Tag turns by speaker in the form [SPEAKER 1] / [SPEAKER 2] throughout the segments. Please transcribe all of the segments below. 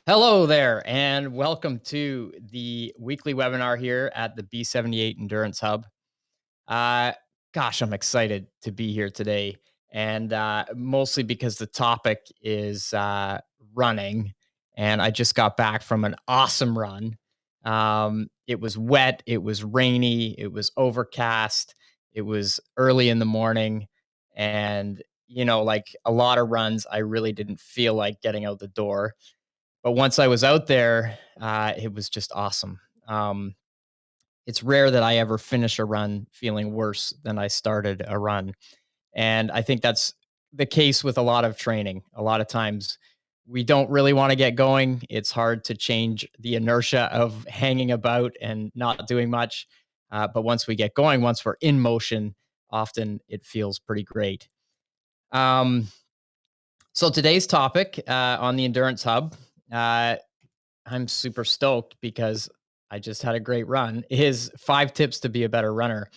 [SPEAKER 1] Hello there, and welcome to the weekly webinar here at the B78 Endurance Hub. Uh, Gosh, I'm excited to be here today, and mostly because the topic is running, and I just got back from an awesome run. It was wet, it was rainy, it was overcast, it was early in the morning, and like a lot of runs, I really didn't feel like getting out the door, but once I was out there, it was just awesome. Um, it's rare that I ever finish a run feeling worse than I started a run. And I think that's the case with a lot of training. A lot of times we don't really want to get going. It's hard to change the inertia of hanging about and not doing much. But once we get going, once we're in motion, often it feels pretty great. Um, so today's topic on the Endurance Hub, uh, I'm super stoked because I just had a great run, is 5 tips to be a better runner.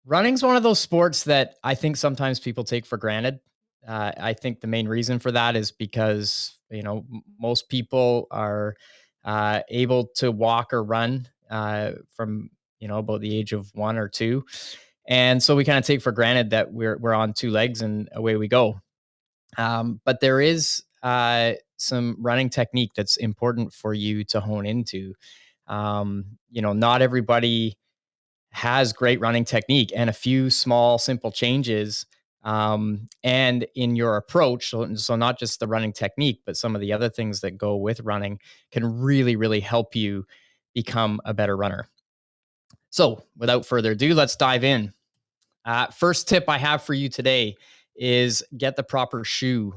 [SPEAKER 1] Running's one of those sports that I think sometimes people take for granted. I think the main reason for that is because, most people are able to walk or run from, about the age of 1 or 2. And so we kind of take for granted that we're on 2 legs and away we go. But there is some running technique that's important for you to hone into. Not everybody has great running technique, and a few small, simple changes and in your approach. So, not just the running technique, but some of the other things that go with running can really, really help you become a better runner. So, without further ado, let's dive in. First tip I have for you today is get the proper shoe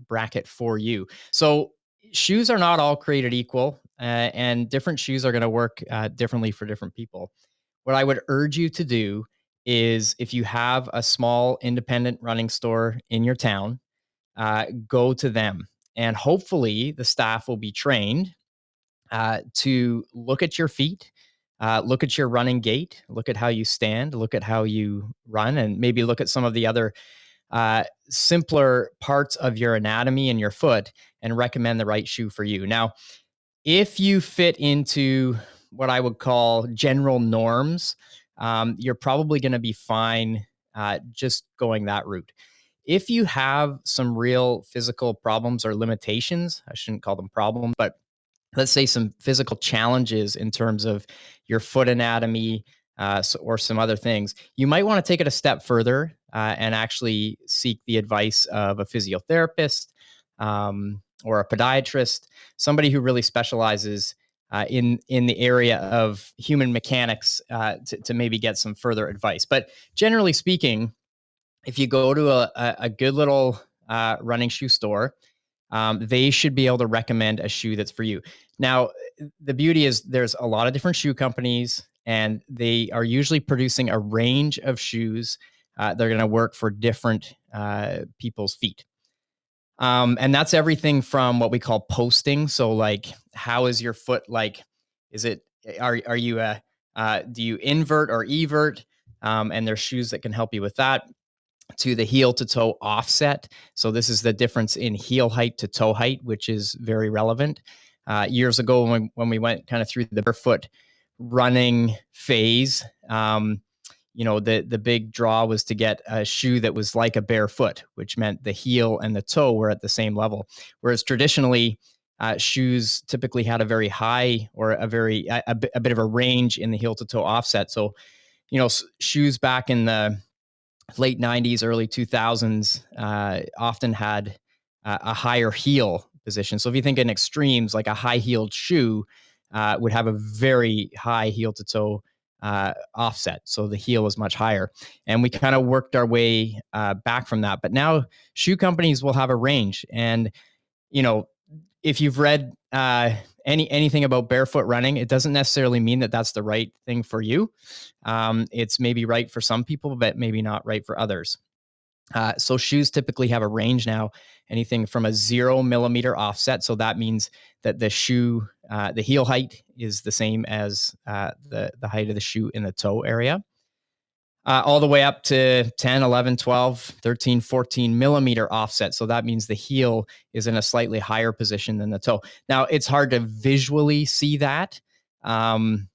[SPEAKER 1] bracket for you. So, shoes are not all created equal, and different shoes are going to work differently for different people. What I would urge you to do is if you have a small independent running store in your town, go to them. And hopefully, the staff will be trained to look at your feet, look at your running gait, look at how you stand, look at how you run, and maybe look at some of the other simpler parts of your anatomy and your foot and recommend the right shoe for you. Now, if you fit into what I would call general norms, you're probably going to be fine just going that route. If you have some real physical problems or limitations, I shouldn't call them problems, but let's say some physical challenges in terms of your foot anatomy or some other things, you might want to take it a step further and actually seek the advice of a physiotherapist or a podiatrist, somebody who really specializes in the area of human mechanics to maybe get some further advice. But generally speaking, if you go to a good little running shoe store, they should be able to recommend a shoe that's for you. Now, the beauty is there's a lot of different shoe companies, and they are usually producing a range of shoes. They're going to work for different people's feet. And that's everything from what we call posting. So, like, how is your foot like? Is it are you a do you invert or evert? And there's shoes that can help you with that, to the heel to toe offset. So this is the difference in heel height to toe height, which is very relevant. Years ago, when we went kind of through the barefoot running phase, the big draw was to get a shoe that was like a barefoot, which meant the heel and the toe were at the same level. Whereas traditionally, shoes typically had a very high or a bit of a range in the heel to toe offset. So, shoes back in the late 90s, early 2000s often had a higher heel position. So if you think in extremes, like a high heeled shoe would have a very high heel to toe offset. So the heel is much higher. And we kind of worked our way back from that. But now shoe companies will have a range. And, you know, if you've read anything about barefoot running, it doesn't necessarily mean that that's the right thing for you. It's maybe right for some people, but maybe not right for others. So shoes typically have a range now, anything from a 0 millimeter offset. So that means that the shoe, the heel height is the same as the height of the shoe in the toe area. all the way up to 10, 11, 12, 13, 14 millimeter offset. So that means the heel is in a slightly higher position than the toe. Now, it's hard to visually see that. Um,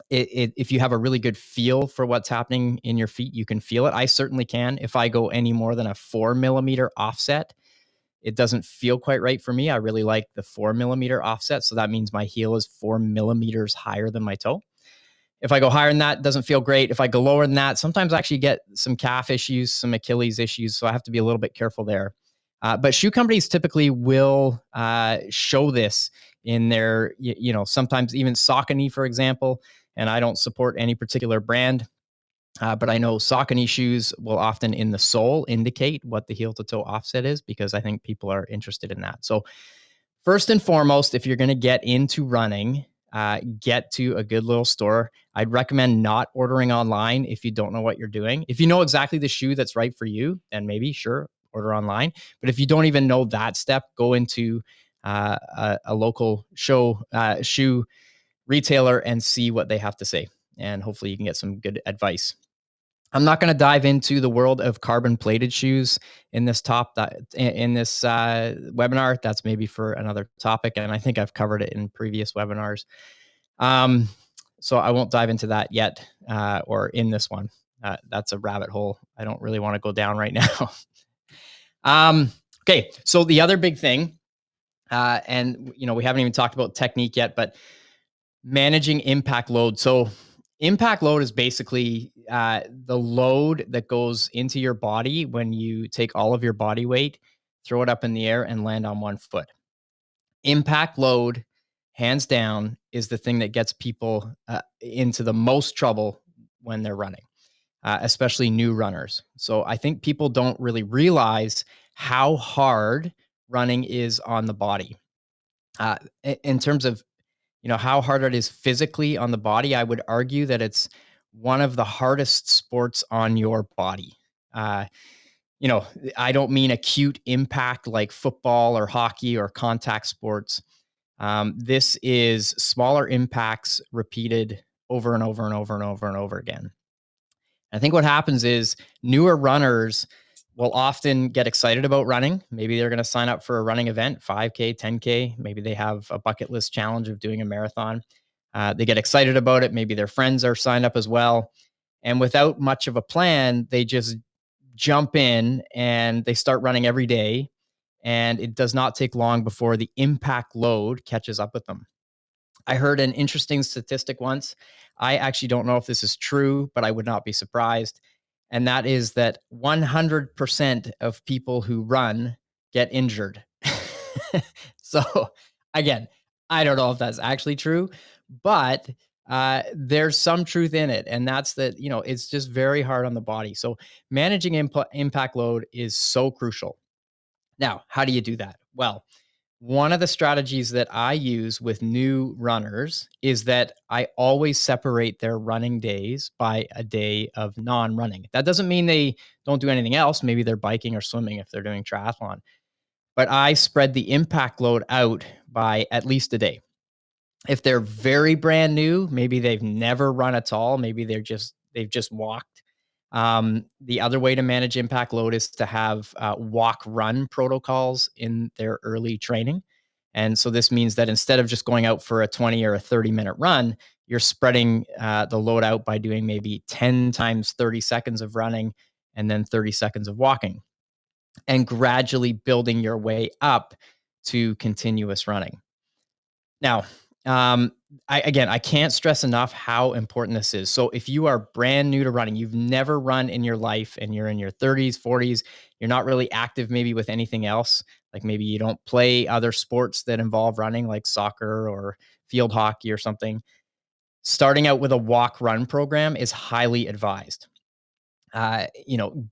[SPEAKER 1] if you have a really good feel for what's happening in your feet, you can feel it. I certainly can. If I go any more than a 4 millimeter offset, it doesn't feel quite right for me. I really like the 4 millimeter offset. So that means my heel is 4 millimeters higher than my toe. If I go higher than that, it doesn't feel great. If I go lower than that, sometimes I actually get some calf issues, some Achilles issues. So I have to be a little bit careful there. But shoe companies typically will show this in their, sometimes even Saucony, for example. And I don't support any particular brand, but I know Saucony shoes will often in the sole indicate what the heel to toe offset is because I think people are interested in that. So first and foremost, if you're going to get into running, get to a good little store. I'd recommend not ordering online if you don't know what you're doing. If you know exactly the shoe that's right for you, then maybe sure order online. But if you don't even know that step, go into a local shoe retailer and see what they have to say. And hopefully you can get some good advice. I'm not going to dive into the world of carbon plated shoes in this webinar. That's maybe for another topic, and I think I've covered it in previous webinars. Um, so I won't dive into that yet, or in this one. That's a rabbit hole I don't really want to go down right now. Okay, so the other big thing, and we haven't even talked about technique yet, but managing impact load. So impact load is basically the load that goes into your body when you take all of your body weight, throw it up in the air, and land on one foot. Impact load, hands down, is the thing that gets people into the most trouble when they're running, especially new runners. So I think people don't really realize how hard running is on the body. In terms of how hard it is physically on the body, I would argue that it's one of the hardest sports on your body. Uh, you know, I don't mean acute impact like football or hockey or contact sports. This is smaller impacts repeated over and over and over and over and over again. I think what happens is newer runners will often get excited about running. Maybe they're going to sign up for a running event, 5K, 10K. Maybe they have a bucket list challenge of doing a marathon. They get excited about it. Maybe their friends are signed up as well. And without much of a plan, they just jump in and they start running every day. And it does not take long before the impact load catches up with them. I heard an interesting statistic once. I actually don't know if this is true, but I would not be surprised. And that is that 100% of people who run get injured. So, again, I don't know if that's actually true, but there's some truth in it. And that's that, it's just very hard on the body. So, managing impact load is so crucial. Now, how do you do that? Well, one of the strategies that I use with new runners is that I always separate their running days by a day of non running. That doesn't mean they don't do anything else. Maybe they're biking or swimming if they're doing triathlon, but I spread the impact load out by at least a day. If they're very brand new, maybe they've never run at all, maybe they've just walked. The other way to manage impact load is to have walk run protocols in their early training. And so this means that instead of just going out for a 20 or a 30-minute run, you're spreading the load out by doing maybe 10 times 30 seconds of running and then 30 seconds of walking and gradually building your way up to continuous running. Now, um, I can't stress enough how important this is. So if you are brand new to running, you've never run in your life and you're in your 30s, 40s, you're not really active maybe with anything else, like maybe you don't play other sports that involve running like soccer or field hockey or something, starting out with a walk run program is highly advised.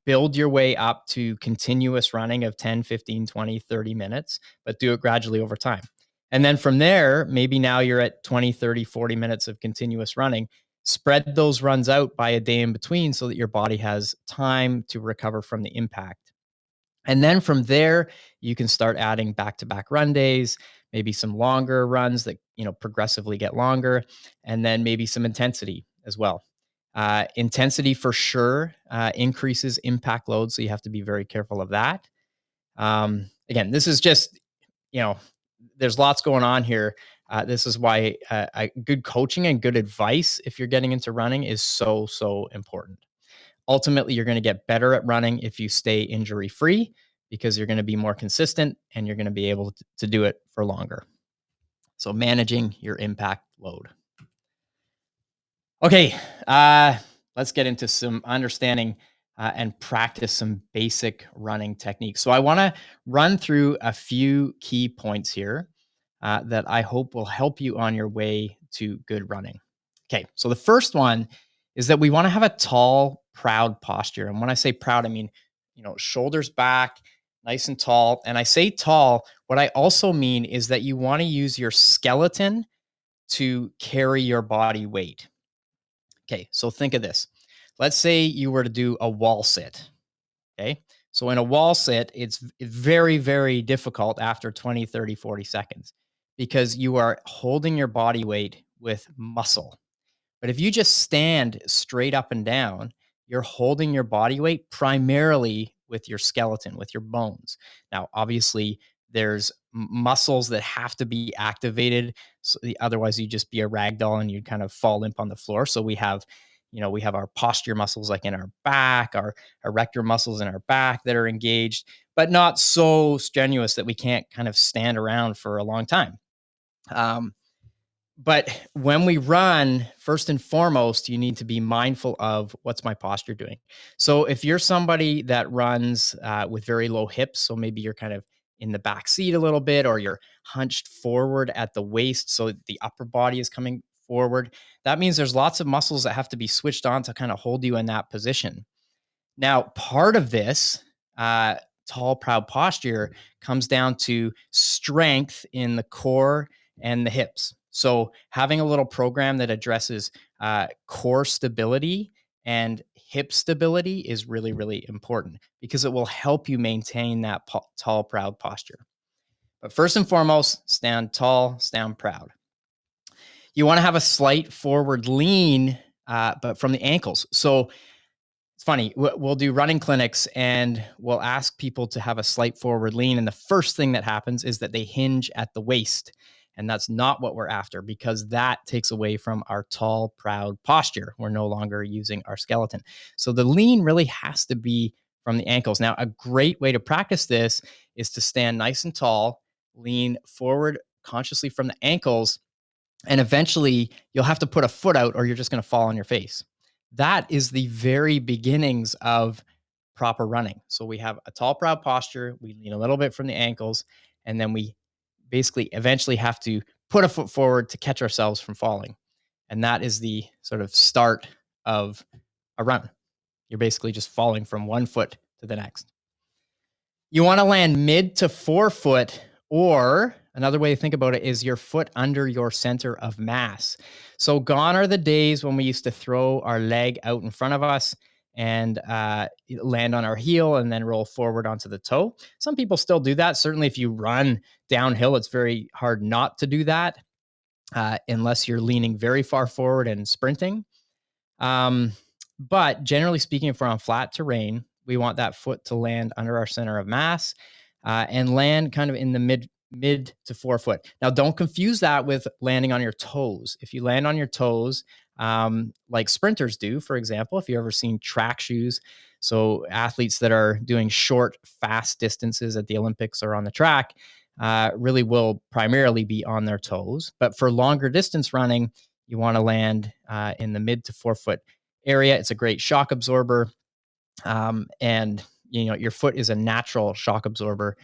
[SPEAKER 1] Build your way up to continuous running of 10, 15, 20, 30 minutes, but do it gradually over time. And then from there, maybe now you're at 20, 30, 40 minutes of continuous running. Spread those runs out by a day in between so that your body has time to recover from the impact. And then from there, you can start adding back-to-back run days, maybe some longer runs that, progressively get longer, and then maybe some intensity as well. Intensity for sure increases impact load, so you have to be very careful of that. Again, this is just, you know, there's lots going on here. This is why good coaching and good advice, if you're getting into running, is so, so important. Ultimately, you're going to get better at running if you stay injury free because you're going to be more consistent and you're going to be able to do it for longer. So, managing your impact load. Okay, let's get into some understanding and practice some basic running techniques. So, I want to run through a few key points here that I hope will help you on your way to good running. Okay, so the first one is that we want to have a tall, proud posture. And when I say proud, I mean, shoulders back, nice and tall. And I say tall, what I also mean is that you want to use your skeleton to carry your body weight. Okay, so think of this. Let's say you were to do a wall sit. Okay, so in a wall sit, it's very, very difficult after 20, 30, 40 seconds because you are holding your body weight with muscle. But if you just stand straight up and down, you're holding your body weight primarily with your skeleton, with your bones. Now, obviously, there's muscles that have to be activated. So otherwise, you'd just be a rag doll and you'd kind of fall limp on the floor. So we have our posture muscles like in our back, our erector muscles in our back that are engaged, but not so strenuous that we can't kind of stand around for a long time. But when we run, first and foremost, you need to be mindful of what's my posture doing. So if you're somebody that runs with very low hips, so maybe you're kind of in the back seat a little bit, or you're hunched forward at the waist, so the upper body is coming forward. That means there's lots of muscles that have to be switched on to kind of hold you in that position. Now, part of this uh, tall, proud posture comes down to strength in the core and the hips. So, having a little program that addresses core stability and hip stability is really, really important because it will help you maintain that tall, proud posture. But first and foremost, stand tall, stand proud. You want to have a slight forward lean, but from the ankles. So, it's funny. We'll do running clinics and we'll ask people to have a slight forward lean. And the first thing that happens is that they hinge at the waist. And that's not what we're after because that takes away from our tall, proud posture. We're no longer using our skeleton. So the lean really has to be from the ankles. Now, a great way to practice this is to stand nice and tall, lean forward consciously from the ankles, and eventually you'll have to put a foot out or you're just going to fall on your face. That is the very beginnings of proper running. So we have a tall, proud posture, we lean a little bit from the ankles, and then we basically eventually have to put a foot forward to catch ourselves from falling. And that is the sort of start of a run. You're basically just falling from one foot to the next. You want to land mid to forefoot, or another way to think about it is your foot under your center of mass. So, gone are the days when we used to throw our leg out in front of us and land on our heel and then roll forward onto the toe. Some people still do that. Certainly, if you run downhill, it's very hard not to do that unless you're leaning very far forward and sprinting. Um, but generally speaking, if we're on flat terrain, we want that foot to land under our center of mass and land kind of in the mid to forefoot. Now, don't confuse that with landing on your toes. If you land on your toes, like sprinters do, for example, if you've ever seen track shoes, so athletes that are doing short, fast distances at the Olympics or on the track, really will primarily be on their toes. But for longer distance running, you want to land in the mid to forefoot area. It's a great shock absorber. And your foot is a natural shock absorber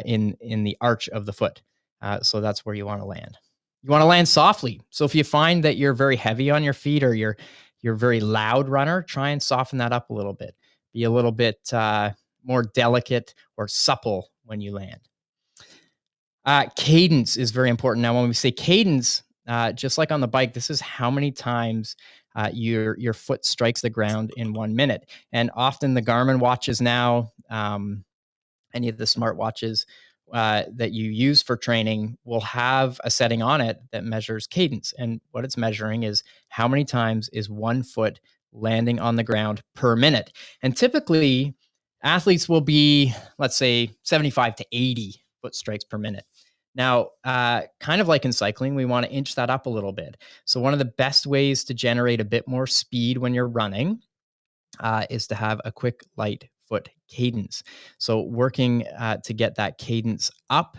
[SPEAKER 1] in the arch of the foot. So that's where you want to land. You want to land softly. So if you find that you're very heavy on your feet or you're a very loud runner, try and soften that up a little bit. Be a little bit more delicate or supple when you land. Cadence is very important. Now, when we say cadence, just like on the bike, this is how many times your foot strikes the ground in 1 minute. And often the Garmin watches now, any of the smart watches that you use for training will have a setting on it that measures cadence. And what it's measuring is how many times is one foot landing on the ground per minute. And typically, athletes will be, let's say, 75 to 80 foot strikes per minute. Now, kind of like in cycling, we want to inch that up a little bit. So, one of the best ways to generate a bit more speed when you're running is to have a quick, light foot cadence. So, working to get that cadence up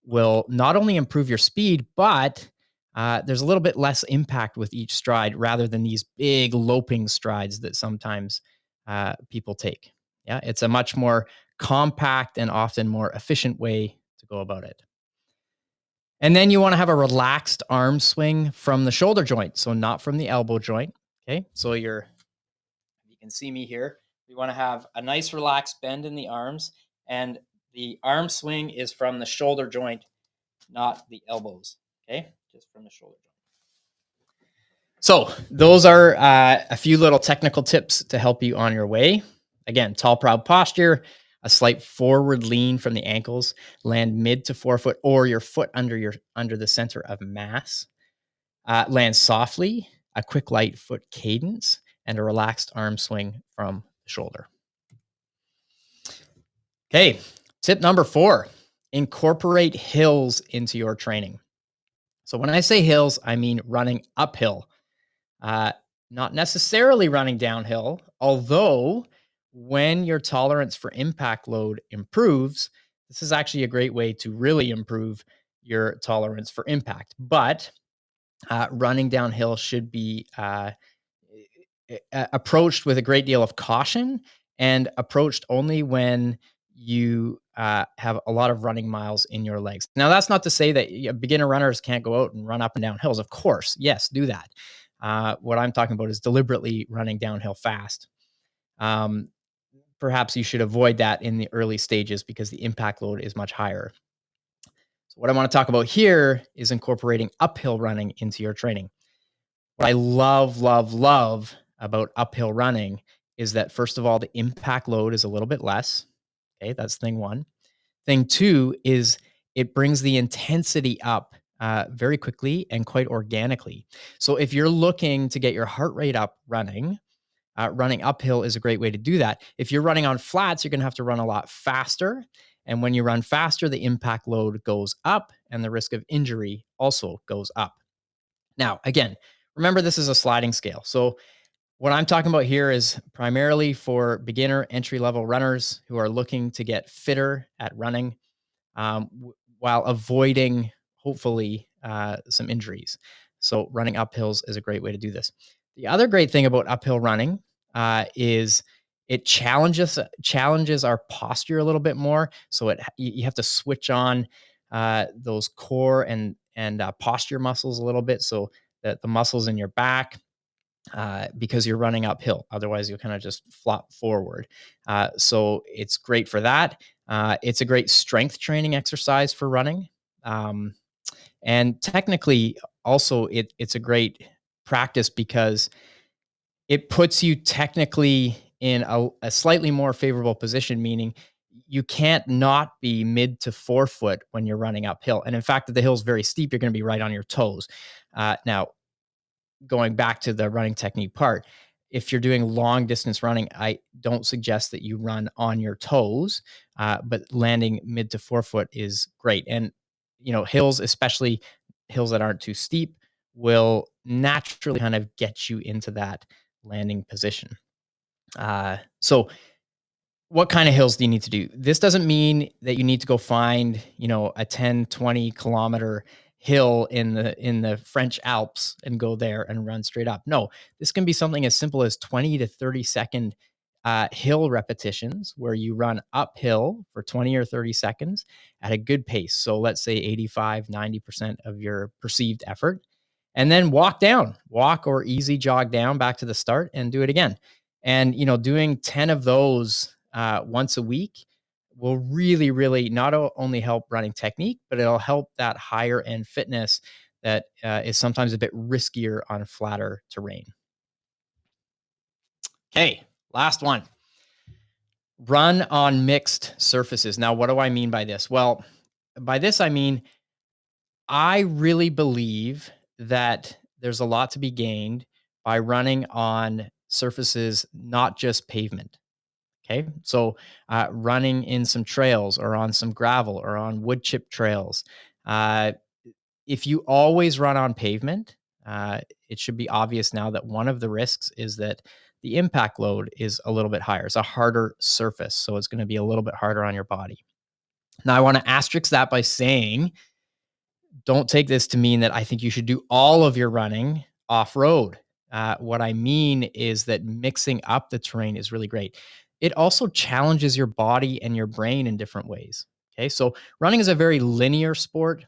[SPEAKER 1] will not only improve your speed, but there's a little bit less impact with each stride rather than these big loping strides that sometimes people take. Yeah, it's a much more compact and often more efficient way to go about it. And then you want to have a relaxed arm swing from the shoulder joint, so not from the elbow joint. Okay, so you can see me here. We want to have a nice relaxed bend in the arms, and the arm swing is from the shoulder joint, not the elbows. Okay, just from the shoulder joint. So those are a few little technical tips to help you on your way. Again, tall, proud posture, a slight forward lean from the ankles, land mid to forefoot or your foot under the center of mass. Land softly, a quick light foot cadence, and a relaxed arm swing from the shoulder. Okay, tip number 4, incorporate hills into your training. So when I say hills, I mean running uphill, uh, not necessarily running downhill, although when your tolerance for impact load improves, this is actually a great way to really improve your tolerance for impact. But running downhill should be approached with a great deal of caution and approached only when you have a lot of running miles in your legs. Now, that's not to say that beginner runners can't go out and run up and down hills. Of course, yes, do that. What I'm talking about is deliberately running downhill fast. Um, Perhaps you should avoid that in the early stages because the impact load is much higher. So, what I want to talk about here is incorporating uphill running into your training. What I love about uphill running is that, first of all, the impact load is a little bit less. Okay, that's thing one. Thing two is it brings the intensity up very quickly and quite organically. So if you're looking to get your heart rate up running, running uphill is a great way to do that. If you're running on flats, you're going to have to run a lot faster. And when you run faster, the impact load goes up and the risk of injury also goes up. Now, again, remember this is a sliding scale. So what I'm talking about here is primarily for beginner entry level runners who are looking to get fitter at running while avoiding, hopefully, some injuries. So running uphills is a great way to do this. The other great thing about uphill running is it challenges our posture a little bit more. So you have to switch on those core and posture muscles a little bit. So that the muscles in your back because you're running uphill. Otherwise, you'll kind of just flop forward. So it's great for that. It's a great strength training exercise for running. Um, and technically, also, it's a great practice because it puts you technically in a slightly more favorable position, meaning you can't not be mid to forefoot when you're running uphill. And in fact, if the hill's very steep, you're going to be right on your toes. Now, going back to the running technique part, if you're doing long distance running, I don't suggest that you run on your toes, but landing mid to forefoot is great. And, hills, especially hills that aren't too steep, will naturally kind of get you into that landing position. So, what kind of hills do you need to do? This doesn't mean that you need to go find, a 10, 20 kilometer hill in the French Alps and go there and run straight up. No, this can be something as simple as 20 to 30-second hill repetitions where you run uphill for 20 or 30 seconds at a good pace. So let's say 85, 90% of your perceived effort. And then walk or easy jog down back to the start and do it again. And, doing 10 of those once a week will really, really not only help running technique, but it'll help that higher end fitness that is sometimes a bit riskier on flatter terrain. Okay, last one. Run on mixed surfaces. Now, what do I mean by this? Well, by this, I mean, I really believe that there's a lot to be gained by running on surfaces, not just pavement. Okay. So, running in some trails or on some gravel or on wood chip trails. Uh, if you always run on pavement, it should be obvious now that one of the risks is that the impact load is a little bit higher. It's a harder surface. So, it's going to be a little bit harder on your body. Now, I want to asterisk that by saying, don't take this to mean that I think you should do all of your running off road. What I mean is that mixing up the terrain is really great. It also challenges your body and your brain in different ways. Okay. So running is a very linear sport.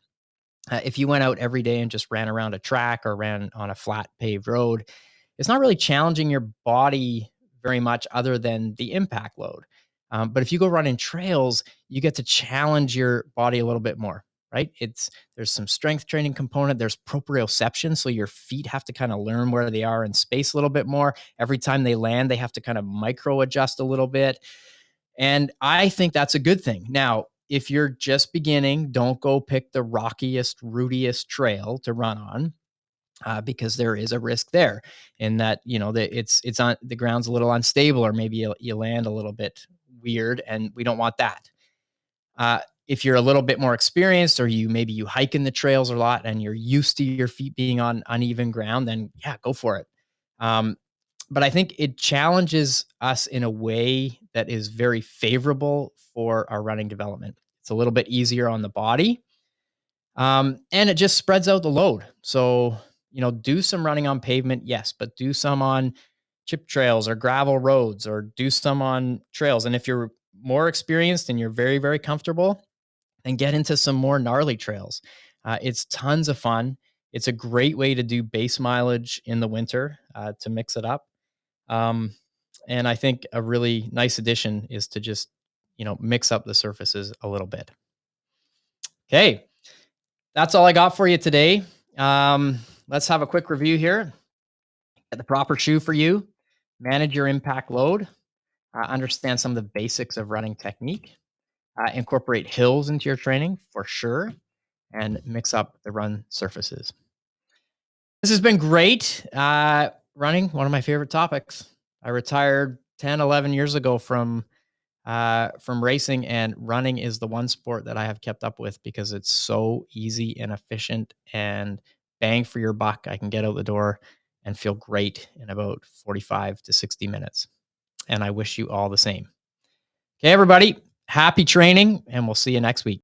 [SPEAKER 1] If you went out every day and just ran around a track or ran on a flat paved road, it's not really challenging your body very much other than the impact load. But if you go run in trails, you get to challenge your body a little bit more, right? There's some strength training component. There's proprioception, so your feet have to kind of learn where they are in space a little bit more. Every time they land, they have to kind of micro adjust a little bit, and I think that's a good thing. Now, if you're just beginning, don't go pick the rockiest, rootiest trail to run on, because there is a risk there in that, it's on the ground's a little unstable, or maybe you land a little bit weird, and we don't want that. Uh, if you're a little bit more experienced, or maybe you hike in the trails a lot and you're used to your feet being on uneven ground, then yeah, go for it. Um, but I think it challenges us in a way that is very favorable for our running development. It's a little bit easier on the body, and it just spreads out the load. So, do some running on pavement, yes, but do some on chip trails or gravel roads, or do some on trails. And if you're more experienced and you're very, very comfortable, then get into some more gnarly trails. It's tons of fun. It's a great way to do base mileage in the winter, to mix it up. Um, and I think a really nice addition is to just, mix up the surfaces a little bit. Okay. That's all I got for you today. Let's have a quick review here. Get the proper shoe for you, manage your impact load, understand some of the basics of running technique, incorporate hills into your training for sure, and mix up the run surfaces. This has been great. Running, one of my favorite topics. I retired 10, 11 years ago from racing, and running is the one sport that I have kept up with because it's so easy and efficient and bang for your buck. I can get out the door and feel great in about 45 to 60 minutes. And I wish you all the same. Okay, everybody, happy training, and we'll see you next week.